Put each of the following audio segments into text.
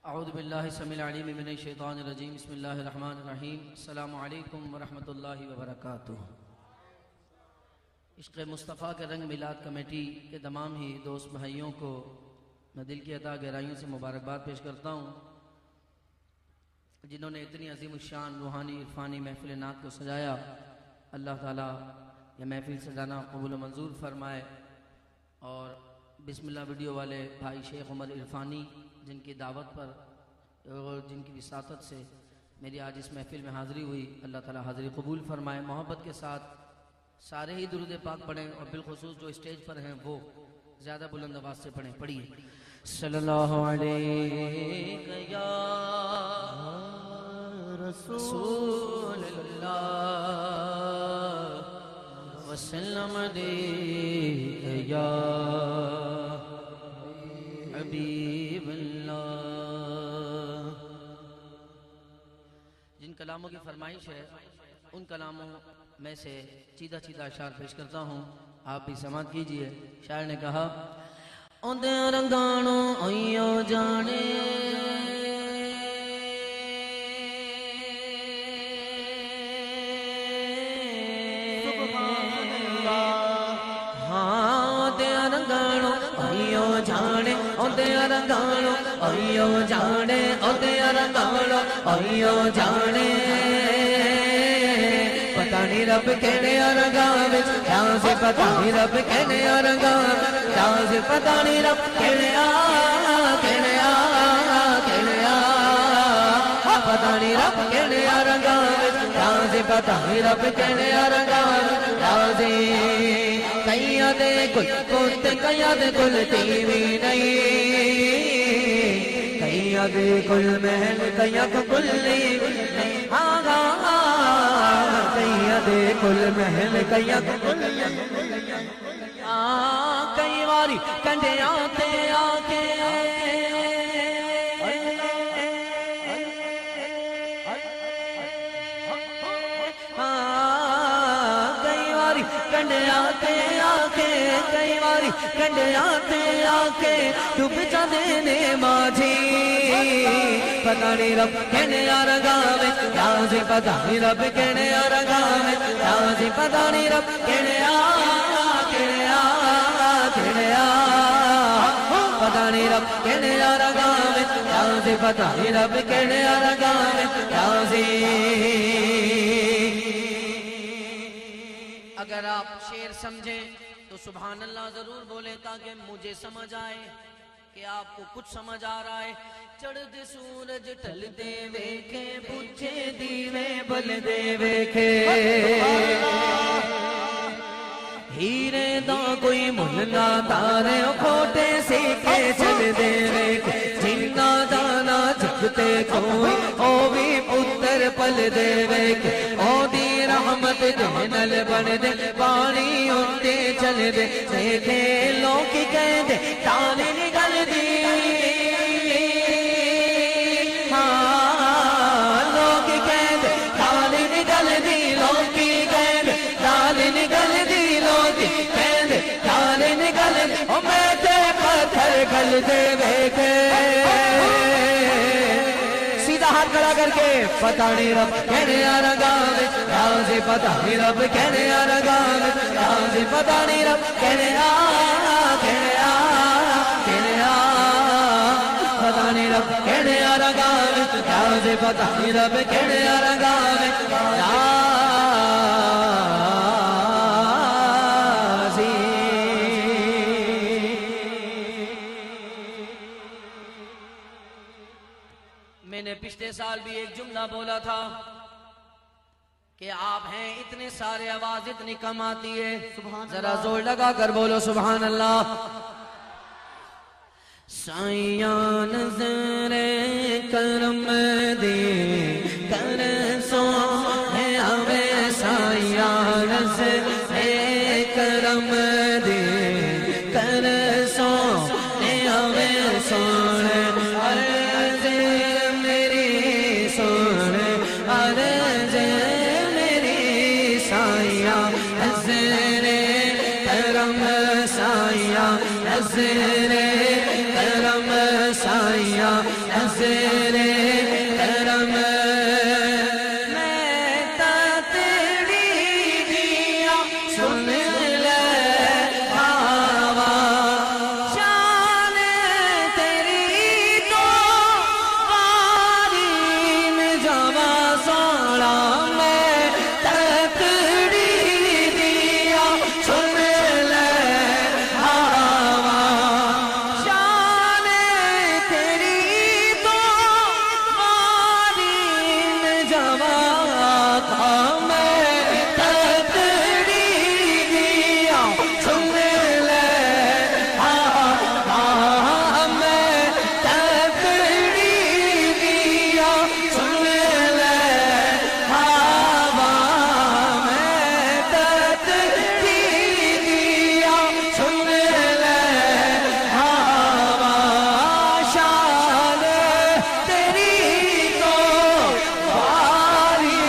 اعوذ باللہ السمیع العلیم من الشیطان الرجیم بسم اللہ الرحمن الرحیم السلام علیکم ورحمۃ اللہ وبرکاتہ۔ عشق مصطفیٰ کے رنگ میلاد کمیٹی کے تمام ہی دوست بھائیوں کو میں دل کی عطا گہرائیوں سے مبارکباد پیش کرتا ہوں، جنہوں نے اتنی عظیم الشان روحانی عرفانی محفل نعت کو سجایا۔ اللہ تعالیٰ یہ محفل سجانا قبول و منظور فرمائے، اور بسم اللہ ویڈیو والے بھائی شیخ عمر عرفانی جن کی دعوت پر اور جن کی وساطت سے میری آج اس محفل میں حاضری ہوئی، اللہ تعالیٰ حاضری قبول فرمائے۔ محبت کے ساتھ سارے ہی درود پاک پڑھیں، اور بالخصوص جو اسٹیج پر ہیں وہ زیادہ بلند آواز سے پڑھیں۔ پڑھیے صلی اللہ علیہ یا رسول اللہ وسلم علیہ یا حبیب اللہ۔ جن کلاموں کی فرمائش ہے ان کلاموں میں سے چیدہ چیدہ اشعار پیش کرتا ہوں، آپ بھی سماعت کیجئے۔ شاعر نے کہا اُندے رنگانوں آئیو جانے جانے اودے رنگانو آئیو جانے اودے رنگانو آئیو جانے، پتہ نہیں رب کہنے رنگاں وچ کیا سے، پتہ نہیں رب کہنے رنگاں کیا سے، پتہ نہیں رب کہنے پتہ نہیں رب کہنے رنگاں وچ کیا سے، پتہ نہیں رب کہنے رنگاں کیا سے۔ کئیاں دے گل پوت کئیاں دے گل تیوی نہیں، کئیاں دے گل محل کئیاں کو گل نہیں، کئیاں دے گل محل کئیاں کو گل نہیں۔ کئی واری کنڈیاں تے آ کے کنڈیاں تے آ کے، کئی واری کنڈیاں تے آ کے ڈوب جاندے نے ماجھی، پتہ نہیں رب کہنے رنگاں وچ کیا سی، پتہ نہیں رب کہنے رنگاں وچ کیا سی، پتہ نہیں رب کہنے پتہ نہیں رب کہنے رنگاں وچ کیا سی، پتہ نہیں رب کہنے رنگاں وچ کیا سی۔ اگر آپ شعر سمجھیں تو سبحان اللہ ضرور بولیں تاکہ مجھے سمجھ آئے کہ آپ کو کچھ سمجھ آ رہا ہے۔ چڑھتے سورج ٹھلتے ویکھے، بجھے دیوے بلدے ویکھے، ہیرے دا کوئی مل نہ تارے کھوٹے سیکھے چلدے ویکھے، جنہ جانا جگتے کوئی او بھی پتر پلدے ویکھے، او دی رحمت دے نل بن دے پانی اٹھتے چل دے، دیکھے لوگ کی کہہ دے تانے نگل دی، لوگ کی کہہ دے تانے نگل دی، لوگ کی کہہ دے تانے نگل دی، لوگ کی کہہ دے تانے نگل دی، او میں تے پتھر گل دے ویکھے۔ ہاتھ کھڑا کر کے پتہ نہیں رب کہنے رنگاں وچ کیا سی، پتہ نہیں رب کہنے رنگاں وچ کیا سی، پتہ نہیں رب کہنے پتہ نہیں رب کہنے رنگاں وچ کیا سی، پتہ نہیں رب کہنے رنگاں وچ کیا سی۔ میں نے پچھلے سال بھی ایک جملہ بولا تھا کہ آپ ہیں اتنے سارے آواز اتنی کم آتی ہے، ذرا زور لگا کر بولو سبحان اللہ۔ سائیاں نظر کرم دے کر سونے آوے، سائیاں نظر کرم دے کر سونے آوے، سونے کرم سائیاں سایہ نظر کرم میں تتڑی دیا سن لے آوا شان تیری تو باری میں جوا سوڑا میں تتڑی دیا سن لے آوا شان تیری تو باری میں جوا تھا میں تتڑی دیا سن لے آوا میں تتڑی دیا سن لے آوا میں تتڑی دیا سن لے آوا شان تیری تو باری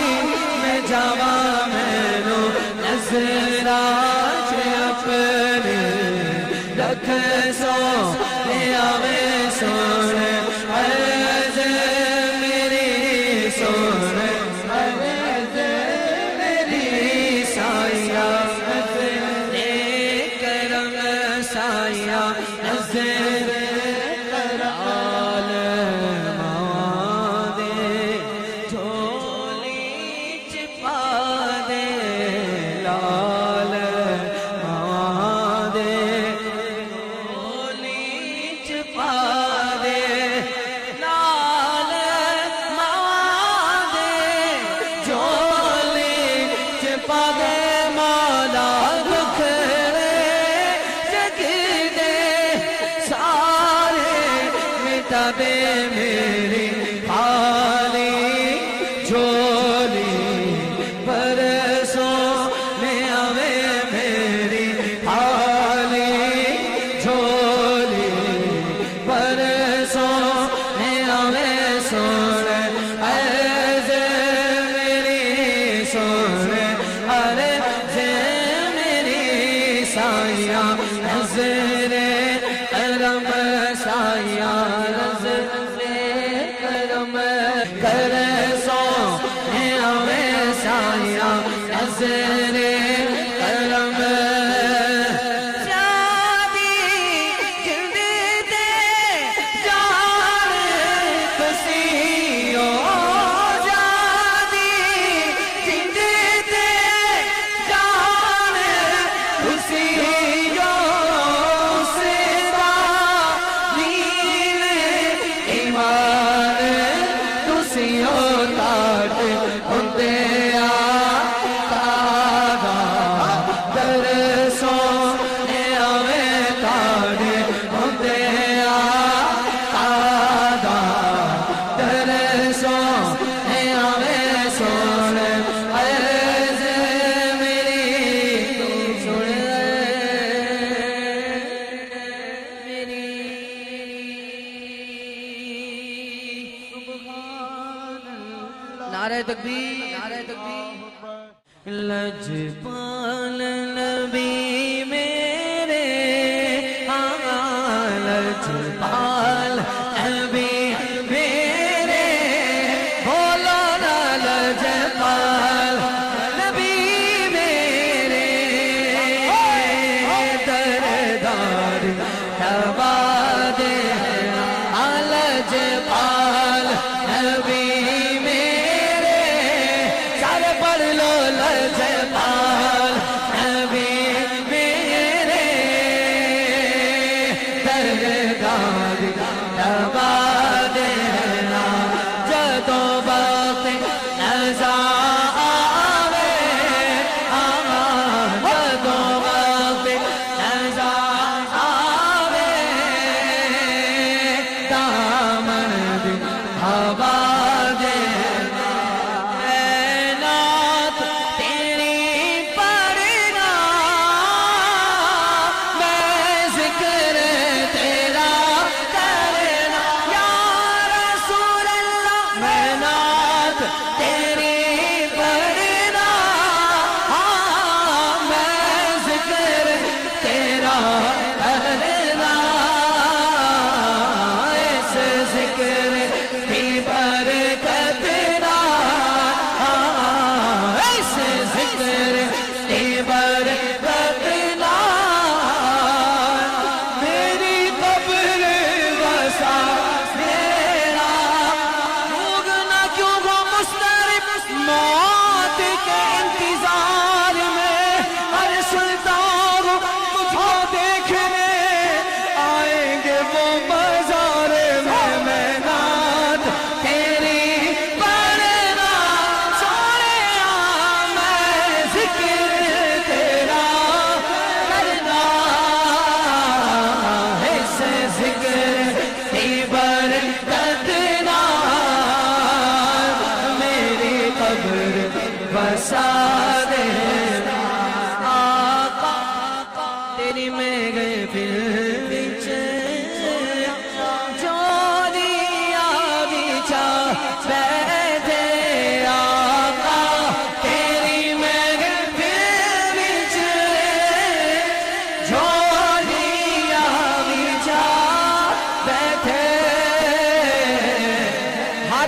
میں جوا مینو نظر آج اپنے رکھ سو آوے سن عرض میری سن عرض میری سایہ نظر کرم سایہ نظر کرال دے جھولی چپا دے لال دے جھولی چپا دے لال دے جھولی چپا دے مولا بکھرے جگ دے سارے مٹا دے میری خالی جھولی برسوں میں آوے میری خالی جھولی برسوں میں آوے سن عرض میری سن عرض میری سایہ نظر کرم سایہ نظر کرم کر سو میں آوے سایہ نظر کرم شادی جلد دے جان کسیو شادی جلد دے جان کسیو سدا دین ایمان کسیو تاٹ ہوندے نعرہ تکبیر نعرہ تکبیر لجپال نبی میرے لجپال نبی میرے بولو نا لجپال نبی میرے دردار دبا دے لجپال نبی لجپال نبی میرے دردار دبا دینا جدو وقت نظر آوے جدو وقت نظر آوے دامن دی ہوا دینا ذکر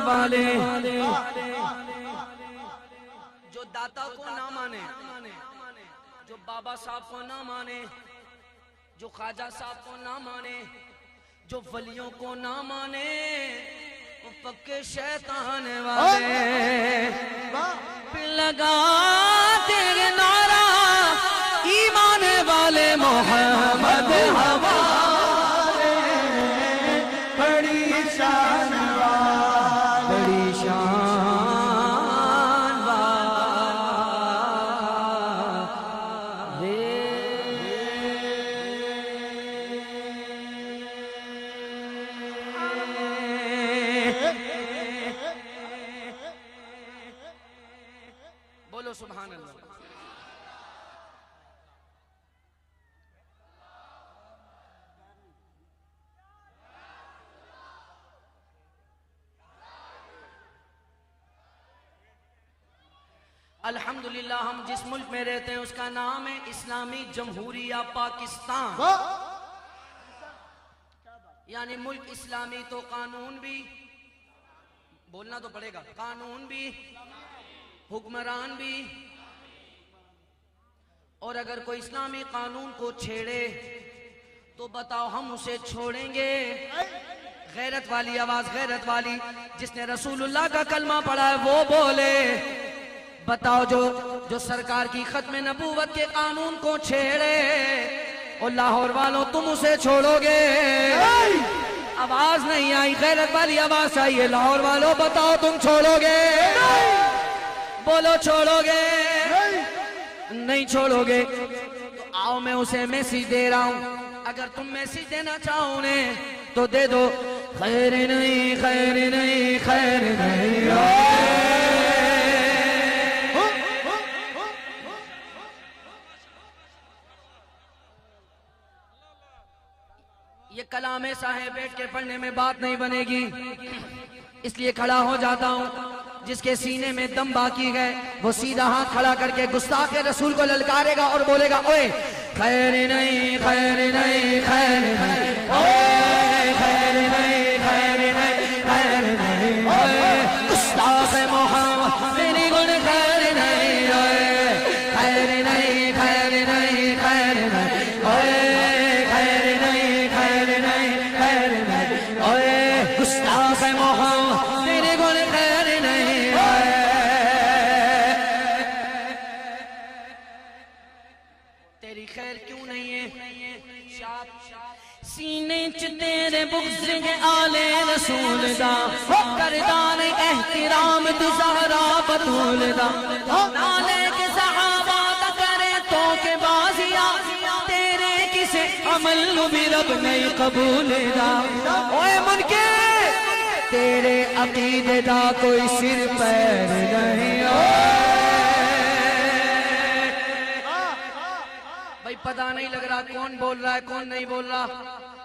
ماننے والے، جو داتا کو نہ مانے، جو بابا صاحب کو نہ مانے، جو خواجہ صاحب کو نہ مانے، جو ولیوں کو نہ مانے، وہ پکے شیطان والے لگا تیرے نعرہ ایمان والے محمد ہمارے بڑی شان والے، بڑی شان بولو سبحان اللہ۔ الحمدللہ ہم جس ملک میں رہتے ہیں اس کا نام ہے اسلامی جمہوریہ پاکستان، یعنی ملک اسلامی تو قانون بھی بولنا تو پڑے گا، قانون بھی، حکمران بھی، اور اگر کوئی اسلامی قانون کو چھیڑے تو بتاؤ ہم اسے چھوڑیں گے؟ غیرت والی آواز، غیرت والی، جس نے رسول اللہ کا کلمہ پڑھا ہے وہ بولے۔ بتاؤ جو سرکار کی ختم نبوت کے قانون کو چھیڑے، اور لاہور والوں تم اسے چھوڑو گے؟ آواز نہیں آئی، غیرت والی آواز آئیے، لاہور والوں بتاؤ تم چھوڑو گے؟ بولو چھوڑو گے؟ نہیں چھوڑو گے تو آؤ میں اسے میسیج دے رہا ہوں، اگر تم میسیج دینا چاہو انہیں تو دے دو، خیر نہیں خیر نہیں خیر نہیں۔ یہ کلام ایسا ہے بیٹھ کے پڑھنے میں بات نہیں بنے گی، اس لیے کھڑا ہو جاتا ہوں۔ جس کے سینے میں دم باقی ہے وہ سیدھا ہاتھ کھڑا کر کے گستاخ رسول کو للکارے گا اور بولے گا اوے خیر نہیں خیر نہیں خیر نہیں، اوے خیر نہیں خیر نہیں خیر نہیں، اوے گستاخ محمد میری گن خیر نہیں، اوے خیر نہیں خیر نہیں خیر نہیں، اوے خیر نہیں خیر نہیں خیر نہیں، اوے گستاخ محمد میری گن خیر نہیں۔ تیری خیر کیوں نہیں ہے؟ سینے چ تیرے بغض کے آلے رسول دا، کردان احترام تو زہرا بطول دا، نالے کے صحابہ دا کرے تو کے بازیا، تیرے کسے عمل نو بھی رب نہیں قبول دا۔ اوے منکے تیرے عقیدے دا کوئی سر پیر نہیں، بھائی پتہ نہیں لگ رہا کون بول رہا ہے کون نہیں بول رہا۔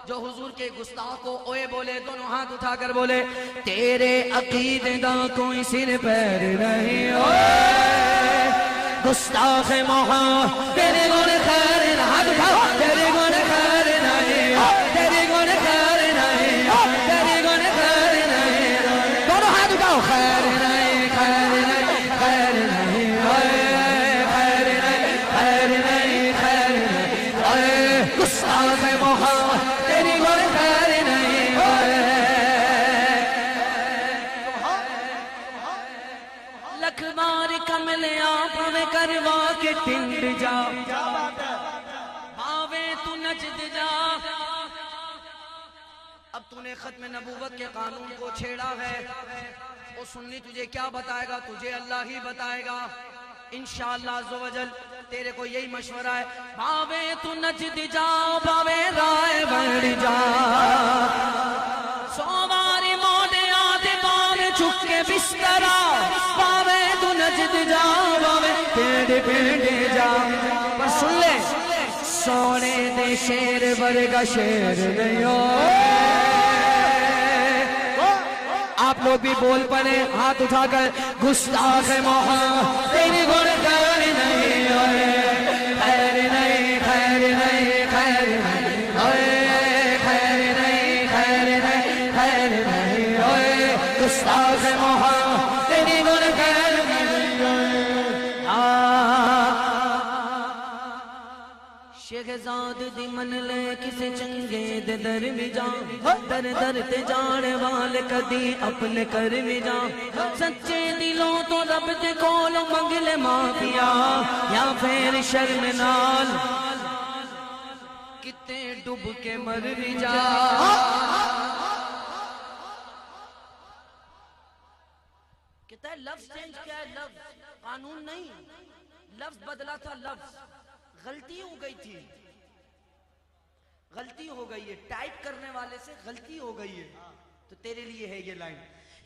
جو حضور کے گستاخ کو اوے بولے دونوں ہاتھ اٹھا کر بولے تیرے عقیدے دا کوئی سر پیر نہیں، اوے گستاخ محمد تیرے گن خیر، ہاتھ اٹھاؤ، تیرے گن خیر نہیں، تیرے گن خیر نہیں، تیرے گن خیر نہیں، دونوں ہاتھ اٹھاؤ، خیر نہیں خیر نہیں خیر نہیں، خیر نہیں خیر نہیں خیر نہیں، اے گستاخ محمد تیری گن خیر نہیں، لکھ بار کملیا پاوے کروا کے ٹنڈ جا، پاوے تو نجد جا۔ اب تو نے ختم نبوت کے قانون کو چھیڑا ہے، وہ سنی تجھے کیا بتائے گا؟ تجھے اللہ ہی بتائے گا انشاءاللہ عز و جل۔ تیرے کو یہی مشورہ ہے، پاوے تو نجد جا پاوے رائے بڑھ جا، سواری موڑے آدھے پاوے چھک کے بسترا، پاوے تو نجد جا پاوے پیڑ پیڑ جا۔ پر سن لے سونے دے شیر ورگا شیر نہیں ہو۔ آپ لوگ بھی بول پڑے ہاتھ اٹھا کر گستاخ محمد تیری گن خیر نہیں، خیر نہیں خیر نہیں خیر نہیں، خیر نہیں خیر نہیں خیر نہیں، گستاخ محمد تیری گل خیر شیخ زاد دی من لے کسے چنگے دے در میں جا در در تے جانے والے کدی اپنے کر میں جا سچے دلوں تو رب دے کولوں منگ لے معافیا یا پھر شرم نال کتے ڈوب کے مر بھی جا کہتا ہے لفظ چینج کیا ہے لفظ قانون نہیں لفظ بدلا تھا لفظ غلطی ہو گئی تھی غلطی ہو گئی ہے ٹائپ کرنے والے سے غلطی ہو گئی ہے تو تیرے لیے ہے یہ لائن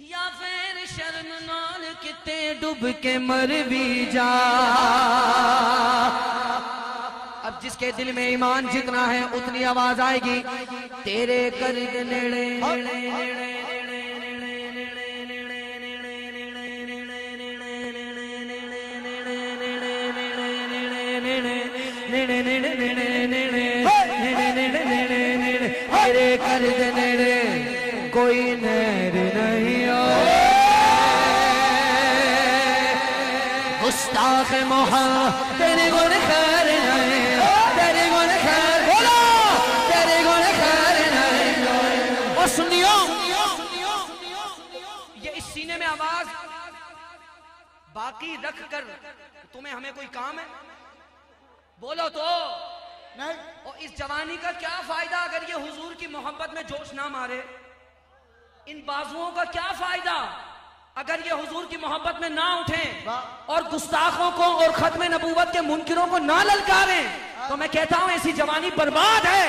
یا پھر شرم نال کتے ڈوب کے مر بھی جا اب جس کے دل میں ایمان جتنا ہے اتنی آواز آئے گی تیرے قرب نیڑے تیرے قرب نیڑے کوئی نیر نہیں ہو گستاخ محمد تیرے گن خیر نہیں تیرے گن خیر بولا تیرے گن خیر نہیں اور سنیو یہ اس سینے میں آواز باقی رکھ کر تمہیں ہمیں کوئی کام ہے بولو تو اور اس جوانی کا کیا فائدہ اگر یہ حضور کی محبت میں جوش نہ مارے ان بازوؤں کا کیا فائدہ اگر یہ حضور کی محبت میں نہ اٹھیں اور گستاخوں کو اور ختم نبوت کے منکروں کو نہ للکاریں تو میں کہتا ہوں ایسی جوانی برباد ہے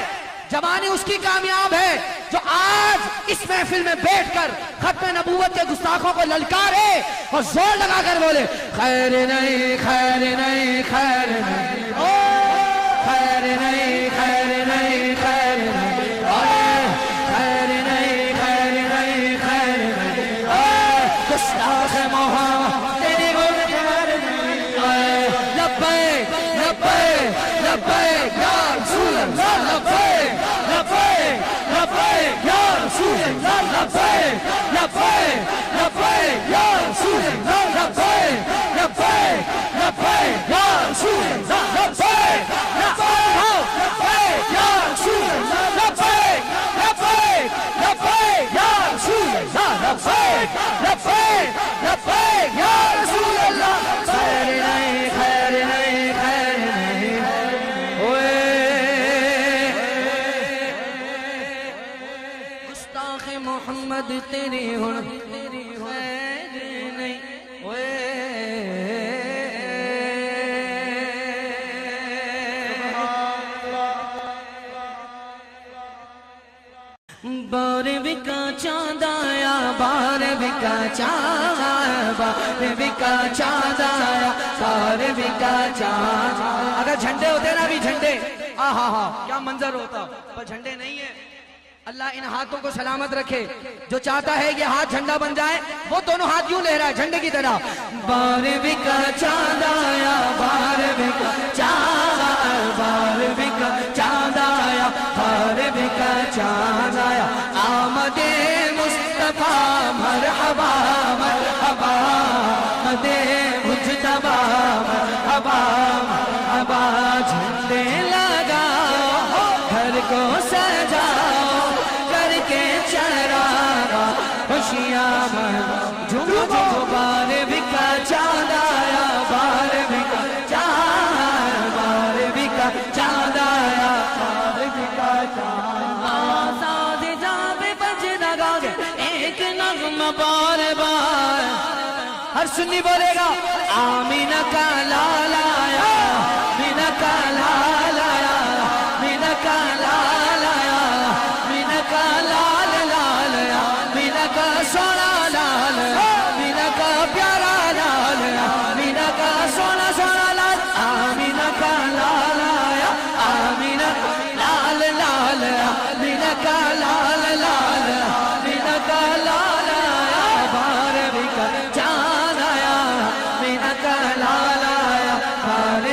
جوانی اس کی کامیاب ہے جو آج اس محفل میں بیٹھ کر ختم نبوت کے گستاخوں کو للکارے اور زور لگا کر بولے خیر نہیں خیر نہیں خیر نہیں خیر نہیں خیر نہیں خیر نہیں خیر نہیں خیر نہیں خیر نہیں گستاخ محمد تیری گل خیر نہیں لبیک لبیک لبیک یا رسول اللہ لبیک لبیک لبیک یا رسول اللہ لبیک لبیک لبیک یا رسول اللہ لبیک لبیک لبیک یا رسول اللہ لبیک گستاخ محمد تیری ہن تیری خیر نہیں بار بکا چاند آیا بار بکا چاند بار بکا چاند آیا بار بکا چاند اگر جھنڈے ہوتے نا بھی جھنڈے آہا کیا منظر ہوتا پر جھنڈے نہیں ہے اللہ ان ہاتھوں کو سلامت رکھے جو چاہتا ہے یہ ہاتھ جھنڈا بن جائے وہ دونوں ہاتھ یوں لے رہا ہے جھنڈے کی طرح بار بکا چاند آیا بار بکا چاند بار بکا چاند آیا بار بکا چاند آیا آمد مصطفیٰ مرحبا مرحبا آمد مجتبی مرحبا مرحبا جھنڈے لگاؤ گھر کو سجاؤ کر کے چراغا خوشیاں من جھوم جھوم بار بکا چاند آیا بار بکا چاند بار بکا چاند آیا بار بکا چاند آزاد جاوے بج لگا گے ایک نغمہ بار بار ہر سنی بولے گا آمینہ کا لال آیا آمینہ کا لال آیا آمینہ کا لال آیا آمینہ کا لال لال آیا آمینہ کا سونا لال آمینہ کا پیارا لال آمینہ کا سونا سونا لال آمینہ کا لال آیا آمینہ کا لال لال آمینہ کا لال لال آمینہ کا لال آیا بار بکا چاند آیا آمینہ کا لال آیا بار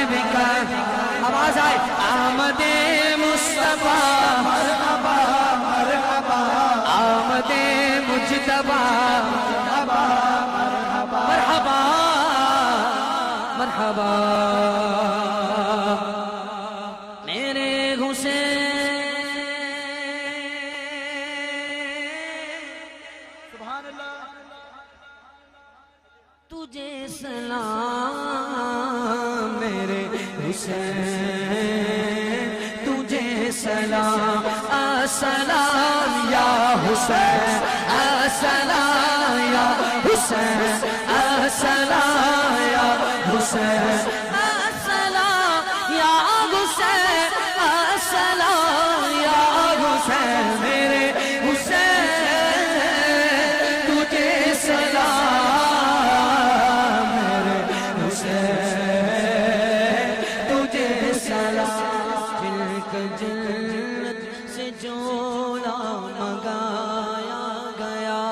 تجھے سلام میرے حسین، تجھے سلام، السلام یا حسین، السلام یا حسین، السلام یا حسین، السلام یا حسین، السلام یا حسین میرے حسین، تجھے سلام میرے حسین، تجھے سلام، جنت سے جوڑا منگایا گیا،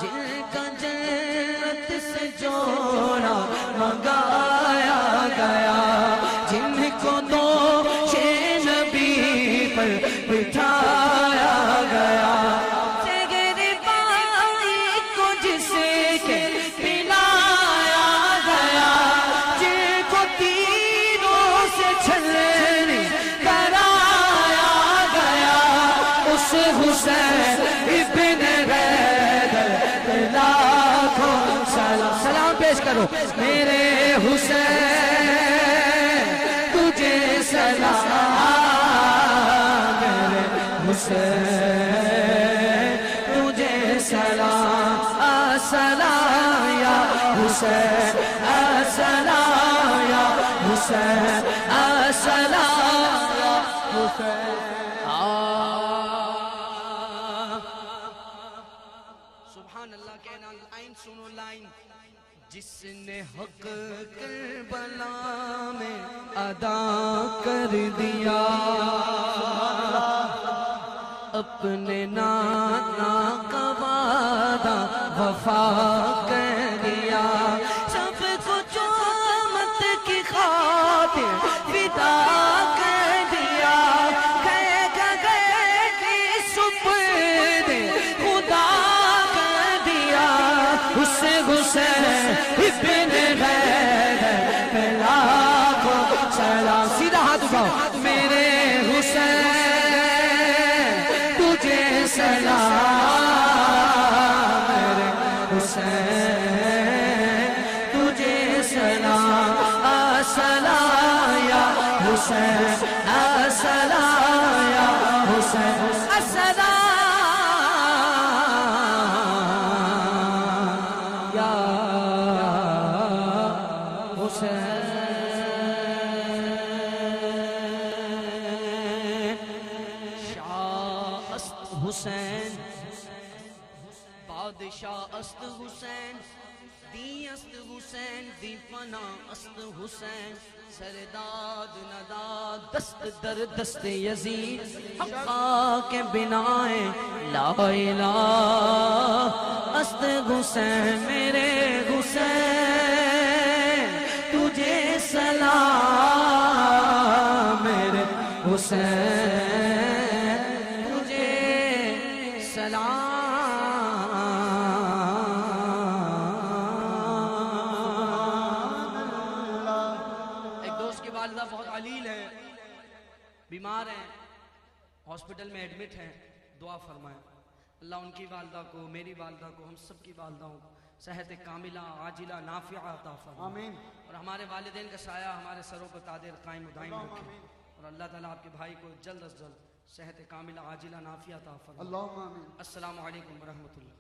جن کا جنت سے جوڑا منگایا گیا، جن کو دو نبی پر بٹھایا گیا، تیرے بھائی کو جس کے پلایا گیا، جن کو تیروں سے چھلنی کرایا گیا، اس حسین ابن حیدر لاکھوں سلام، سلام پیش کرو میرے حسین، تجھے سلام میرے حسین، تجھے سلام، السلام یا حسین، السلام یا حسین، السلام یا حسین۔ سبحان اللہ کہنا، لائن سنو لائن، جس نے حق کربلا میں ادا کر دیا، اپنے نانا کا وعدہ وفا کر دیا، سب کچھ امت کی خاطر فدا کر دیا، گئے کی سپرد خدا کر دیا، اس حسین ابن حیدر پہ لاکھوں سلام، سیدھا ہاتھ اٹھاؤ میرے حسین، تجھے سلام میرے حسین، تجھے سلام، السلام یا حسین، السلام یا حسین، السلام یا حسین۔ شاہ است حسین، بادشاہ است حسین، دی است حسین، دی پناہ است حسین، سرداد نداد دست در دست یزید، حقا کے بنائے لا الہ است حسین میرے حسین، تجھے سلام میرے حسین، تجھے سلام۔ والدہ بہت علیل ہے، بیمار ہیں، ہاسپٹل میں ایڈمٹ ہیں، دعا فرمائیں اللہ ان کی والدہ کو، میری والدہ کو، ہم سب کی والدہوں کو صحت کاملہ عاجلہ نافعہ عطا فرمائیں، اور ہمارے والدین کا سایہ ہمارے سروں کو تادر قائم و دائم رکھیں، اور اللہ تعالیٰ آپ کے بھائی کو جلد از جلد صحت کاملہ عاجلہ نافعہ عطا فرمائیں۔ السلام علیکم ورحمۃ اللہ۔